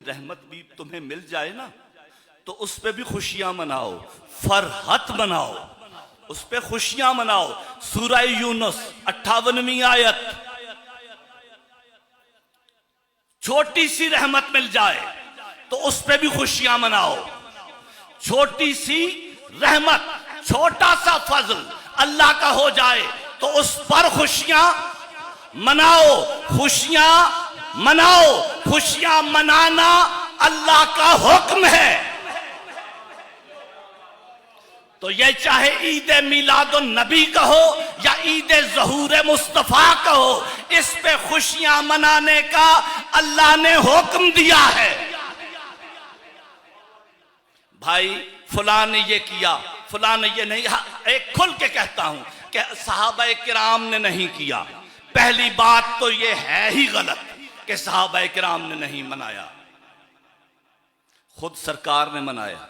रहमत भी तुम्हें मिल जाए ना तो उस पे भी खुशियां मनाओ, फरहत मनाओ, उस पे खुशियां मनाओ। सूरह यूनुस 58वीं आयत, छोटी सी रहमत मिल जाए तो उस पे भी खुशियां मनाओ। छोटी सी रहमत, छोटा सा फजल अल्लाह का हो जाए तो उस पर खुशियां मनाओ, खुशियां मनाओ। खुशियां मनाना अल्लाह का हुक्म है। तो ये चाहे ईद मिलादुन नबी कहो या ईद ज़हूर मुस्तफ़ा कहो, इस पे खुशियां मनाने का अल्लाह ने हुक्म दिया है। भाई फलां ने ये किया, फलां ने ये नहीं, एक खुल के कहता हूं कि सहाबा किराम ने नहीं किया। पहली बात तो ये है ही गलत कि सहाबा किराम ने नहीं मनाया, खुद सरकार ने मनाया।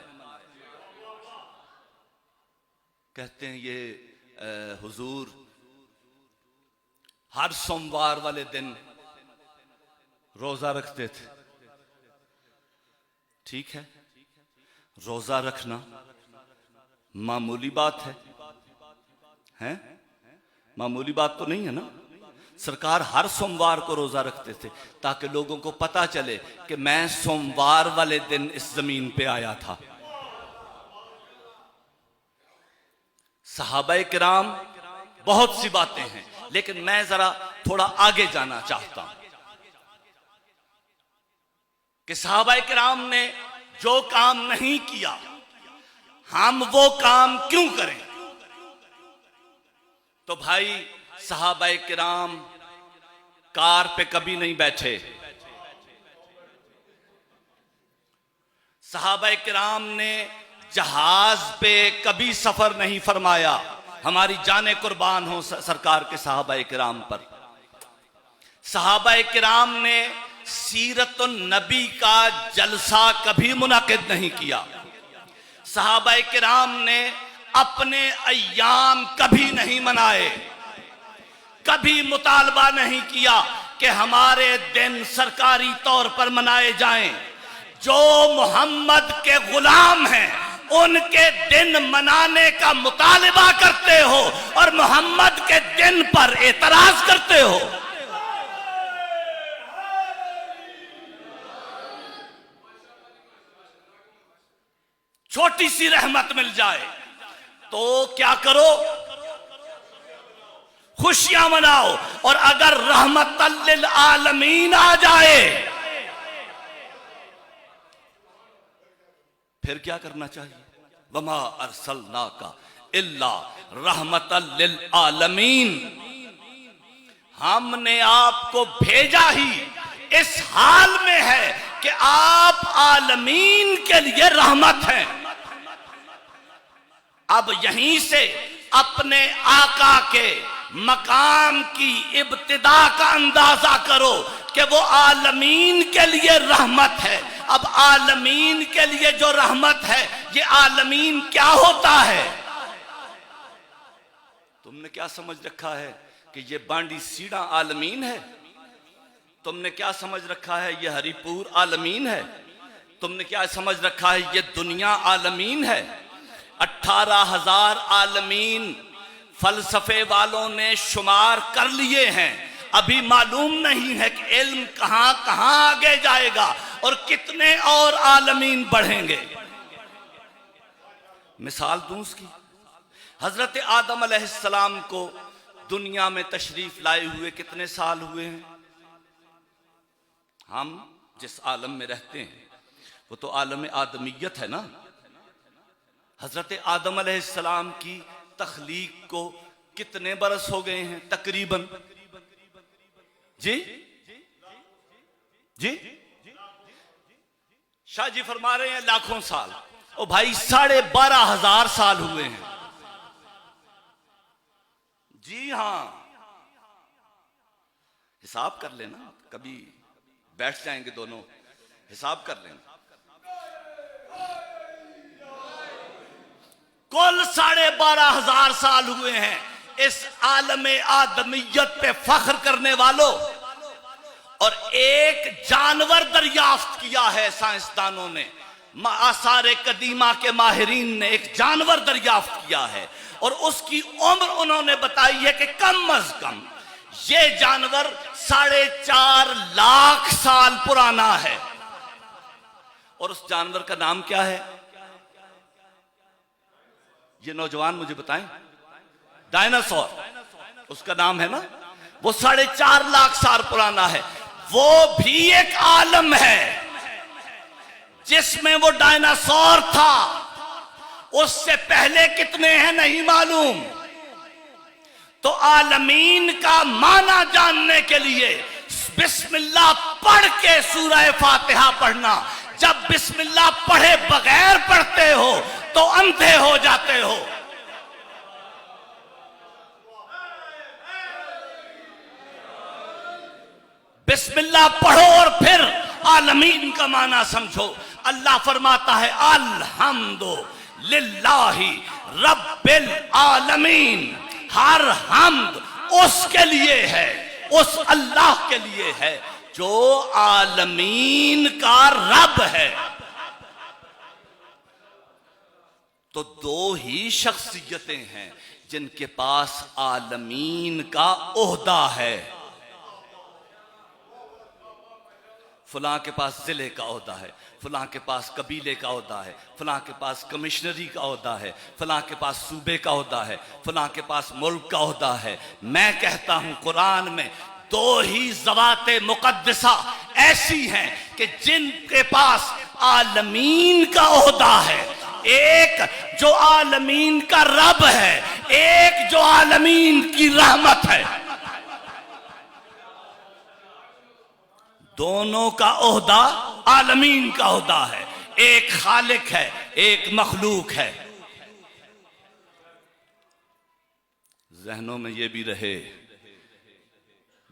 कहते हैं ये हुजूर हर सोमवार वाले दिन रोजा रखते थे। ठीक है, रोजा रखना मामूली बात है, हैं? मामूली बात तो नहीं है ना। सरकार हर सोमवार को रोजा रखते थे ताकि लोगों को पता चले कि मैं सोमवार वाले दिन इस जमीन पे आया था। सहाबाए किराम बहुत सी बातें हैं, लेकिन मैं जरा थोड़ा आगे जाना चाहता हूं कि सहाबाए किराम ने जो काम नहीं किया हम वो काम क्यों करें। तो भाई सहाबाए किराम कार पे कभी नहीं बैठे, सहाबाए किराम ने जहाज पे कभी सफर नहीं फरमाया। हमारी जाने कुर्बान हो सरकार के सहाबाए किराम पर। सहाबाए किराम ने सीरतुन नबी का जलसा कभी मुनाकिद नहीं किया। सहाबाए किराम ने अपने अय्याम कभी नहीं मनाए, कभी मुतालबा नहीं किया कि हमारे दिन सरकारी तौर पर मनाए जाएं। जो मोहम्मद के गुलाम हैं उनके दिन मनाने का मुतालबा करते हो और मोहम्मद के दिन पर एतराज करते हो। छोटी सी रहमत मिल जाए तो क्या करो, खुशियां मनाओ। और अगर रहमतल लिल आलमीन आ जाए फिर क्या करना चाहिए? वमा अरसलनाका इल्ला रहमतल लिल आलमीन, हमने आपको भेजा ही इस हाल में है कि आप आलमीन के लिए रहमत हैं। अब यहीं से अपने आका के मकाम की इब्तिदा का अंदाजा करो कि वो आलमीन के लिए रहमत है। अब आलमीन के लिए जो रहमत है, ये आलमीन क्या होता है? तुमने क्या समझ रखा है कि ये बांडी सीड़ा आलमीन है? तुमने क्या समझ रखा है ये हरिपुर आलमीन है? तुमने क्या समझ रखा है ये दुनिया आलमीन है? 18,000 आलमीन फलसफे वालों ने शुमार कर लिए हैं। अभी मालूम नहीं है कि इल्म कहां कहां आगे जाएगा और कितने और आलमीन बढ़ेंगे। मिसाल दूं उसकी, हजरत आदम अलैहिस्सलाम को दुनिया में तशरीफ लाए हुए कितने साल हुए हैं? हम जिस आलम में रहते हैं वो तो आलम आदमियत है ना। हजरत आदम अलैहिस्सलाम की तख्लीक को कितने बरस हो गए हैं? तकरीबन जी जी शाह जी फरमा रहे हैं लाखों साल। ओ भाई 12,500 साल हुए हैं। जी हां, हिसाब कर लेना, कभी बैठ जाएंगे दोनों, हिसाब कर लेना। कुल 12,500 साल हुए हैं इस आलम आदमियत पे फख्र करने वालों। और एक जानवर दरियाफ्त किया है साइंसदानों ने, आसार कदीमा के माहिरीन ने एक जानवर दरियाफ्त किया है और उसकी उम्र उन्होंने बताई है कि कम अज कम ये जानवर 4.5 लाख साल पुराना है। और उस जानवर का नाम क्या है? ये नौजवान मुझे बताएं। डायनासोर उसका नाम है ना। वो 4.5 लाख साल पुराना है। वो भी एक आलम है जिसमें वो डायनासोर था। उससे पहले कितने हैं नहीं मालूम। तो आलमीन का माना जानने के लिए बिस्मिल्लाह पढ़ के सूरह फातिहा पढ़ना। जब बिस्मिल्लाह पढ़े बगैर पढ़ते हो तो अंधे हो जाते हो। बिस्मिल्लाह पढ़ो और फिर आलमीन का माना समझो। अल्लाह फरमाता है अल्हम्दु लिल्लाहि रब्बिल आलमीन। हर हम्द उसके लिए है, उस अल्लाह के लिए है जो आलमीन का रब है। तो दो ही शख्सियतें हैं जिनके पास आलमीन का ओहदा है। फलां के पास जिले का ओहदा है, फलां के पास कबीले का ओहदा है, फलां के पास कमिश्नरी का ओहदा है, फलां के पास सूबे का ओहदा है, फलां के पास मुल्क का ओहदा है। मैं कहता हूं कुरान में दो ही ज़वाते मुक़द्दसा ऐसी हैं कि जिनके पास आलमीन का ओहदा है। एक जो आलमीन का रब है, एक जो आलमीन की रहमत है। दोनों का ओहदा आलमीन का ओहदा है। एक खालिक है, एक मखलूक है। जहनों में ये भी रहे,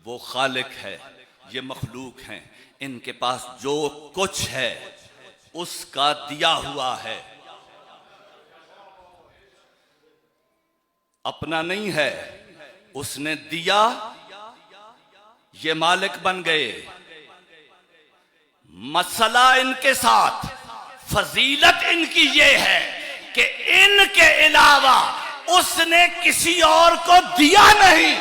वो खालिक है, ये मखलूक है। इनके पास जो कुछ है उसका दिया हुआ है, अपना नहीं है। उसने दिया, ये मालिक बन गए। मसला इनके साथ, फजीलत इनकी ये है कि इनके अलावा उसने किसी और को दिया नहीं।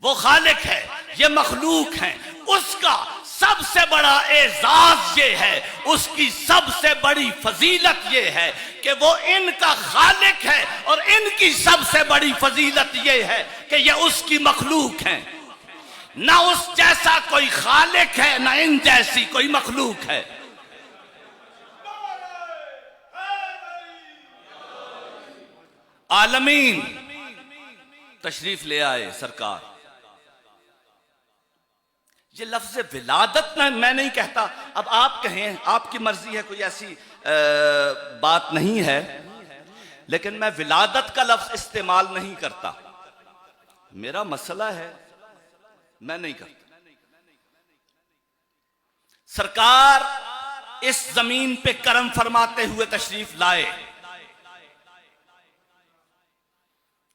वो खालिक है, ये मखलूक है। उसका सबसे बड़ा एजाज ये है, उसकी सबसे बड़ी फजीलत ये है कि वो इनका खालिक है और इनकी सबसे बड़ी फजीलत ये है कि ये उसकी मखलूक है। ना उस जैसा कोई खालिक है, ना इन जैसी कोई मखलूक है। आलमीन तशरीफ ले आए सरकार। ये लफ्ज़ विलादत मैं नहीं कहता, अब आप कहें, आपकी मर्जी है, कोई ऐसी बात नहीं है, लेकिन मैं विलादत का लफ्ज़ इस्तेमाल नहीं करता। मेरा मसला है, मैं नहीं करता। सरकार इस जमीन पे करम फरमाते हुए तशरीफ लाए,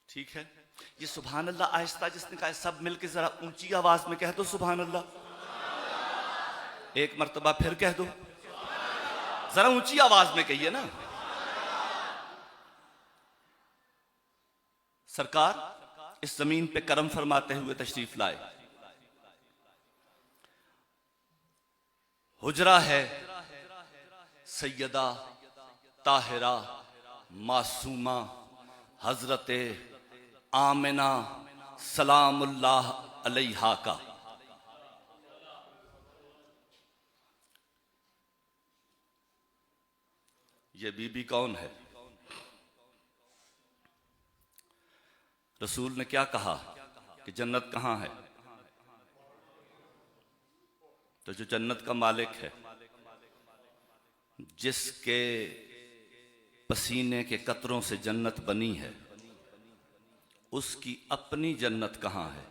ठीक है। ये सुभान अल्लाह आहिस्ता जिसने कहा, सब मिलके जरा ऊंची आवाज में कह दो सुभान अल्लाह। एक मर्तबा फिर कह दो, जरा ऊंची आवाज में कहिए ना। सरकार इस जमीन पे करम फरमाते हुए तशरीफ लाए। हुजरा है सैयदा ताहिरा मासूमा हजरत आमिना सलामुल्लाह अलैहा का। ये बीबी कौन है? रसूल ने क्या कहा कि जन्नत कहां है? तो जो जन्नत का मालिक है, जिसके पसीने के कतरों से जन्नत बनी है, उसकी अपनी जन्नत कहां है?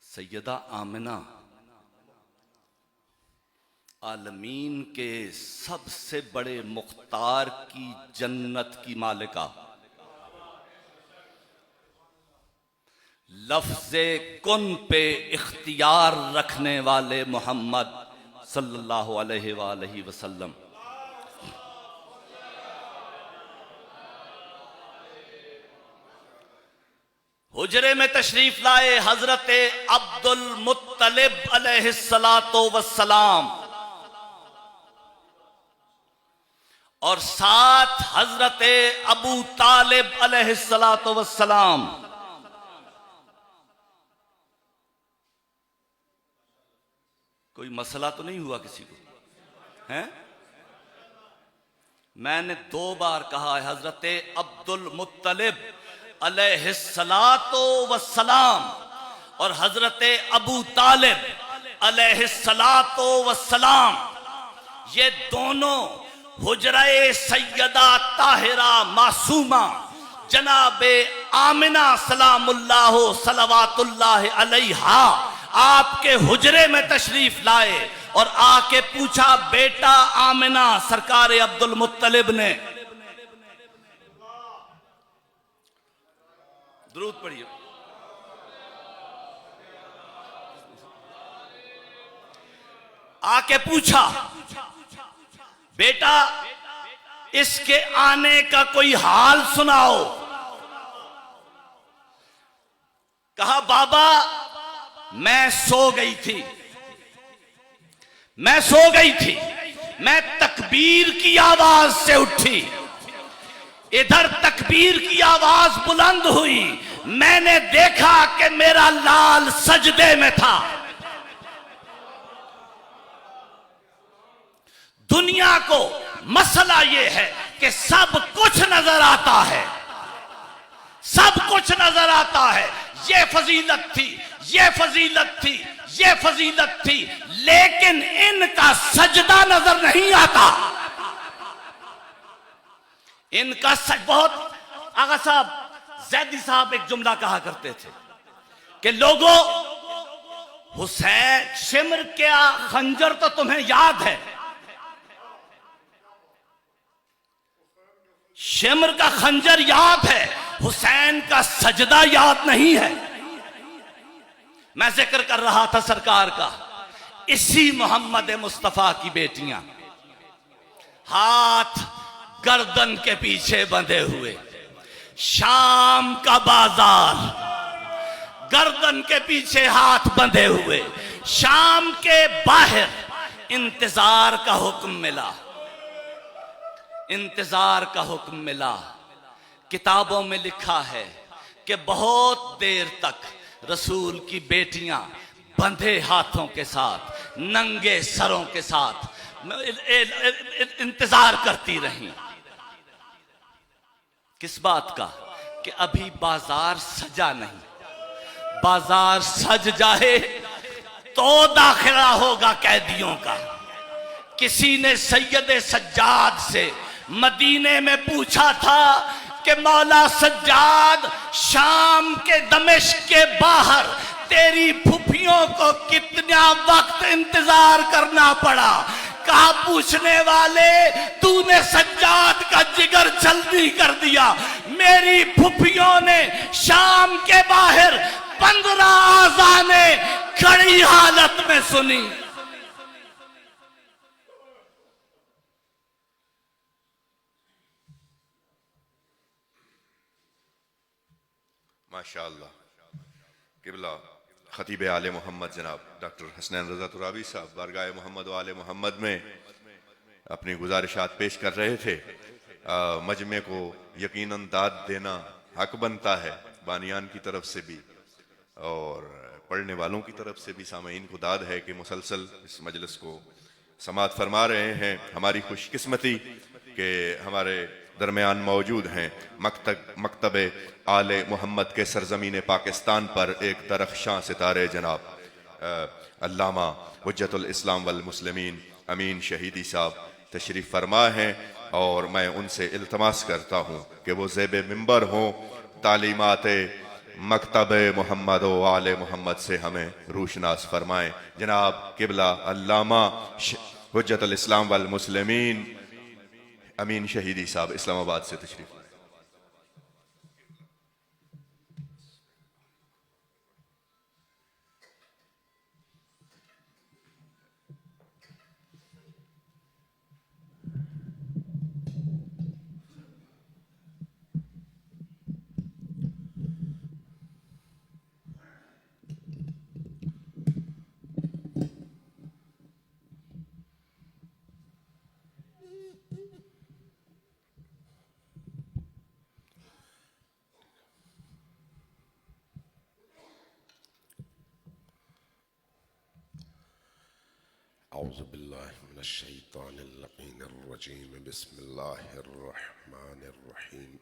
सैयदा आमिना आलमीन के सबसे बड़े मुख्तार की जन्नत की मालिका। लफ्ज़े कुन पे इख्तियार रखने वाले मोहम्मद सल्लल्लाहु अलैहि वसल्लम। हुजरे में तशरीफ लाए हजरत अब्दुल मुत्तलिब अलैहिस्सलातो वस्सलाम और साथ हजरत अबू तालिब अलैहिस्सलातो वस्सलाम। कोई मसला तो नहीं हुआ किसी को हैं? मैंने 2 बार कहा है हजरत अब्दुल मुत्तलिब अलैहिस्सलातो वस्सलाम और हजरत अबू तालिब अलैहिस्सलातो वस्सलाम, ये दोनों हुजरे सैयदा ताहिरा मासूमा जनाबे आमिना सलामुल्लाह सलवातुल्लाह अलैहा आपके हुजरे में तशरीफ लाए और आके पूछा, बेटा आमिना सरकार अब्दुल मुत्तलिब ने, दुरूद पढ़िए, आके पूछा, बेटा इसके आने का कोई हाल सुनाओ। कहा, बाबा मैं सो गई थी, मैं तकबीर की आवाज से उठी, इधर तकबीर की आवाज बुलंद हुई, मैंने देखा कि मेरा लाल सजदे में था। दुनिया को मसला यह है कि सब कुछ नजर आता है, सब कुछ नजर आता है, ये फजीलत थी, ये फजीलत थी, ये फजीलत थी, लेकिन इनका सजदा नजर नहीं आता। इनका बहुत आगा साहब जैदी साहब एक जुमला कहा करते थे कि लोगों, हुसैन शिमर का खंजर तो तुम्हें याद है, शिमर का खंजर याद है, हुसैन का सजदा याद नहीं है। मैं जिक्र कर रहा था सरकार का, इसी मोहम्मद मुस्तफा की बेटियां हाथ गर्दन के पीछे बंधे हुए, शाम का बाजार, गर्दन के पीछे हाथ बंधे हुए, शाम के बाहर इंतजार का हुक्म मिला, इंतजार का हुक्म मिला। किताबों में लिखा है कि बहुत देर तक रसूल की बेटियां बंधे हाथों के साथ, नंगे सरों के साथ इंतजार करती रहीं। किस बात का? कि अभी बाजार सजा नहीं, बाजार सज जाए तो दाखिला होगा कैदियों का। किसी ने सैयद सज्जाद से मदीने में पूछा था कि मौला सज्जाद, शाम के दमिश्क के बाहर तेरी फुफियों को कितना वक्त इंतजार करना पड़ा? कहा, पूछने वाले, तूने सज्जाद का जिगर जल्दी कर दिया, मेरी फुफियों ने शाम के बाहर 15 आज़ाने खड़ी हालत में सुनी। माशाअल्लाह। किबला खतीब आले मोहम्मद जनाब डॉक्टर हसनैन रज़ा तुराबी साहब बारगाह मोहम्मद व आले मोहम्मद में अपनी गुजारिशात पेश कर रहे थे। मजमे को यकीनन दाद देना हक बनता है, बानियान की तरफ से भी और पढ़ने वालों की तरफ से भी सामईन को दाद है कि मुसलसल इस मजलिस को समाअत फरमा रहे हैं। हमारी खुशकिस्मती कि हमारे दरमियान मौजूद हैं मकतब आले मोहम्मद के सरजमीन पाकिस्तान पर एक दरख्शां सितारे जनाब अल्लामा हुज्जतुल इस्लाम वल मुस्लिमीन अमीन शहीदी साहब तशरीफ़ फरमा हैं और मैं उनसे इल्तमास करता हूँ कि वो ज़ेब मिंबर हों, तालीमात मकतब मोहम्मद व आले मोहम्मद से हमें रूशनास फरमाएँ। जनाब किबला अल्लामा हुज्जतुल इस्लाम वल मुस्लिमीन अमीन शहीदी साहब इस्लामाबाद से तशरीफ। औज़ु बिल्लाहि मिनश शैतानिर रजीम बिस्मिल्लाहिर रहमानिर रहीम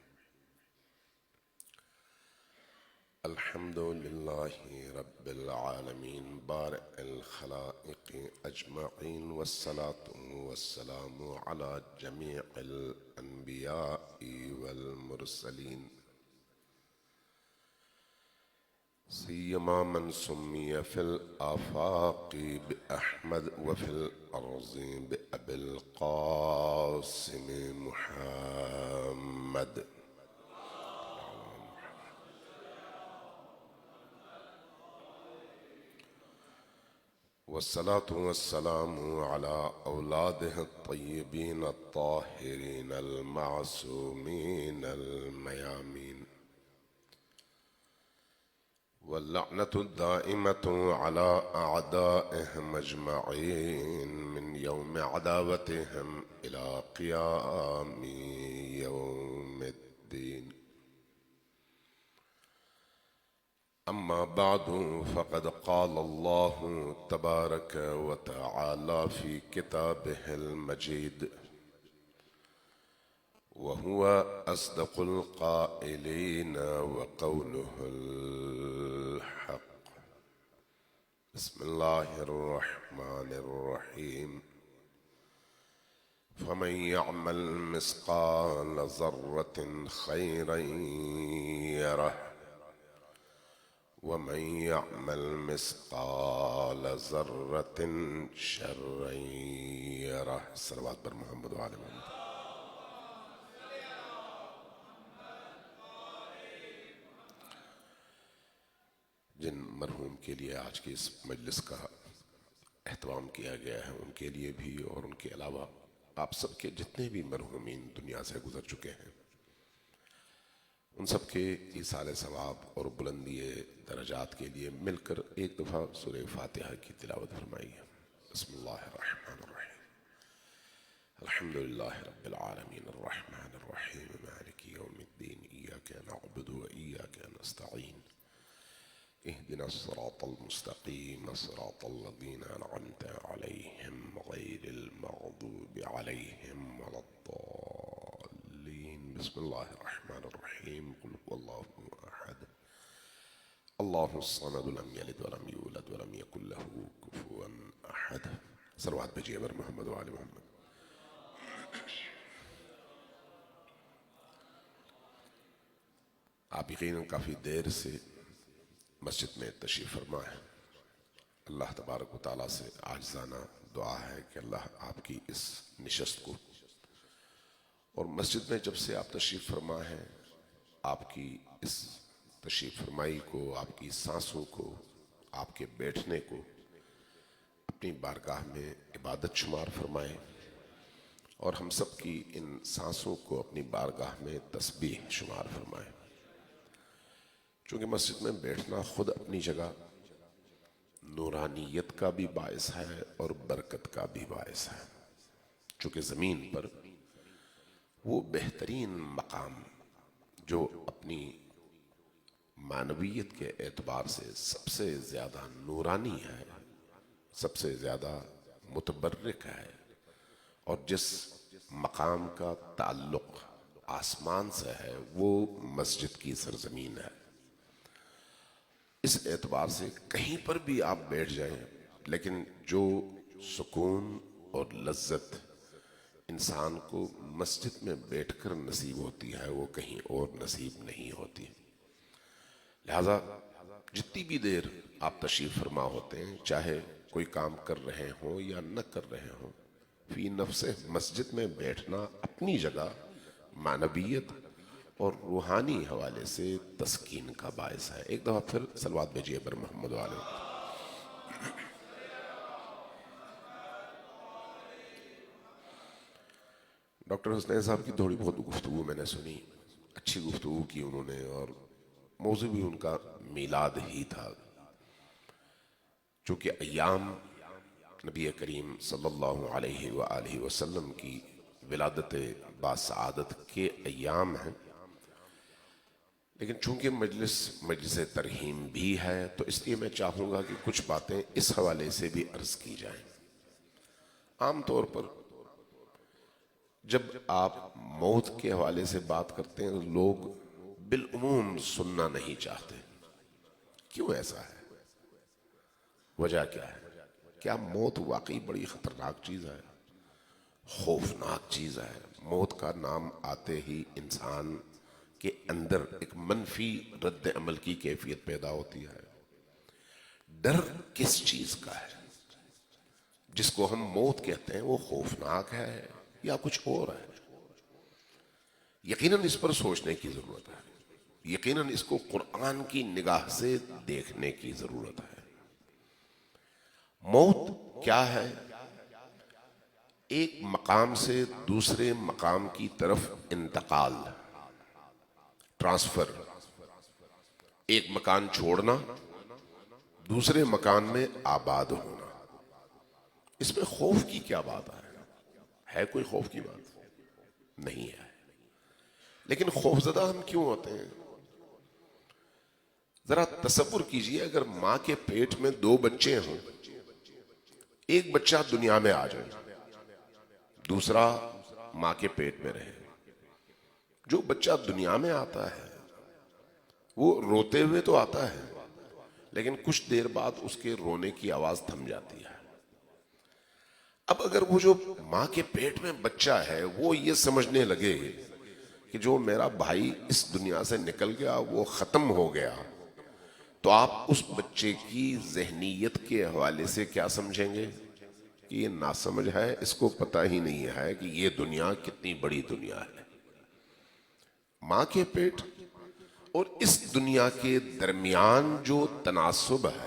अल्हम्दुलिल्लाहि रब्बिल आलमीन बारिअल खलाइक़ि अजमईन वस्सलातु वस्सलामु अला जमीइल अन्बियाइ वल मुरसलीन सिय्यमा मन सुम्मिय फिल आफाक़ि बिअहमद व फिल अर्ज़ि बिअबिल क़ासिम मुहम्मद वस्सलातु वस्सलामु अला औलादिहि अत्तय्यिबीन अत्ताहिरीन अल-मासूमीन अल-मयामीन वल्लअनतु दाइमतु अला अअदाइहिम अजमईन मिन यौम अदावतिहिम इला क़ियामि यौमिद्दीन। अम्मा बादु फ़क़द क़ाल अल्लाहु तबारक व तआला फ़ी किताबिहिल मजीद व हुवा अस्दक़ुल क़ाइलीन व क़ौलुहुल हक़। बिस्मिल्लाहिर रहमानिर रहीम। फ़मन यअमल मिस्क़ाल ज़र्रतिन ख़ैरन यरह वमन यअमल मिस्क़ाल ज़र्रतिन शर्रन यरह। सल्लल्लाहु पर मोहम्मद व आले मोहम्मद। जिन मरहूम के लिए आज की इस मजलिस का एहतमाम किया गया है उनके लिए भी और उनके अलावा आप सबके जितने भी मरहूमीन दुनिया से गुजर चुके हैं उन सब के ईसाल सवाब और बुलंदी दरजात के लिए मिलकर एक दफ़ा सूरह फातिहा की तिलावत फरमाइए। बिस्मिल्लाहिर्रहमानिर्रहीम। अल्हम्दुलिल्लाहि रब्बिल आलमीन अर्रहमानिर रहीम मालिकि यौमिद्दीन इय्याका नअबुदु व इय्याका नस्तईन इहदिनस सिरातल मुस्तक़ीम सिरातल लज़ीना अनअमता अलैहिम गैरिल मग़दूबि अलैहिम वलद्दाल्लीन। बिस्मिल्लाहिर्रहमानिर्रहीम। क़ुल हुवल्लाहु अहद अल्लाहुस समद लम यलिद वलम यूलद वलम यकुल लहू कुफुवन अहद। सलवात भेजिए बर मोहम्मद व आले मोहम्मद। आप यकीनन काफ़ी देर से मस्जिद में तशरीफ़ फरमा है। अल्लाह तबारक व तआला से आजिज़ाना दुआ है कि अल्लाह आपकी इस निशस्त को और मस्जिद में जब से आप तशरीफ़ फरमा है आपकी इस तशरीफ़ फरमाई को, आपकी सांसों को, आपके बैठने को अपनी बारगाह में इबादत शुमार फरमाए और हम सब की इन सांसों को अपनी बारगाह में तस्बीह शुमार फरमाए। चूँकि मस्जिद में बैठना खुद अपनी जगह नूरानियत का भी बायस है और बरकत का भी बायस है। चूँकि ज़मीन पर वो बेहतरीन मकाम जो अपनी मानवीयत के एतबार से सबसे ज़्यादा नूरानी है, सबसे ज़्यादा मुतबर्रिक है और जिस मकाम का ताल्लुक़ आसमान से है वो मस्जिद की सरज़मीन है। इस एतबार से कहीं पर भी आप बैठ जाएं लेकिन जो सुकून और लज्जत इंसान को मस्जिद में बैठकर नसीब होती है वो कहीं और नसीब नहीं होती। लिहाजा जितनी भी देर आप तशरीफ़ फरमा होते हैं, चाहे कोई काम कर रहे हों या न कर रहे हों, फी नफ्से मस्जिद में बैठना अपनी जगह मानवीयत और रूहानी हवाले से तस्कीन का बायस है। एक दफ़ा फिर सलवात भेजिए बर मोहम्मद वाले। डॉक्टर हुसनैन साहब की थोड़ी बहुत गुफ्तगू मैंने सुनी, अच्छी गुफ्तगू की उन्होंने और मौजू भी उनका मीलाद ही था। चूँकि अय्याम नबी करीम सल्लल्लाहु अलैहि व आलिहि वसल्लम की विलादत बासआदत के अय्याम हैं, लेकिन चूंकि मजलिस तरहीम भी है तो इसलिए मैं चाहूँगा कि कुछ बातें इस हवाले से भी अर्ज़ की जाएं। आमतौर पर जब आप मौत के हवाले से बात करते हैं तो लोग बिलउमूम सुनना नहीं चाहते। क्यों ऐसा है? वजह क्या है? क्या मौत वाकई बड़ी खतरनाक चीज है, खौफनाक चीज है? मौत का नाम आते ही इंसान के अंदर एक मनफी रद्द अमल की कैफियत पैदा होती है। डर किस चीज का है? जिसको हम मौत कहते हैं वो खौफनाक है या कुछ और है? यकीनन इस पर सोचने की जरूरत है, यकीनन इसको कुरान की निगाह से देखने की जरूरत है। मौत क्या है? एक मकाम से दूसरे मकाम की तरफ इंतकाल, ट्रांसफर, एक मकान छोड़ना, दूसरे मकान में आबाद होना। इसमें खौफ की क्या बात है कोई खौफ की बात? नहीं है। लेकिन खौफजदा हम क्यों होते हैं? जरा तसव्वुर कीजिए, अगर मां के पेट में 2 बच्चे हों, एक बच्चा दुनिया में आ जाए, दूसरा मां के पेट में रहे। जो बच्चा दुनिया में आता है वो रोते हुए तो आता है, लेकिन कुछ देर बाद उसके रोने की आवाज थम जाती है। अब अगर वो जो मां के पेट में बच्चा है वो ये समझने लगे कि जो मेरा भाई इस दुनिया से निकल गया वो खत्म हो गया, तो आप उस बच्चे की जहनीयत के हवाले से क्या समझेंगे? कि ये नासमझ है, इसको पता ही नहीं है कि ये दुनिया कितनी बड़ी दुनिया है। मां के पेट और इस दुनिया के दरमियान जो तनासुब है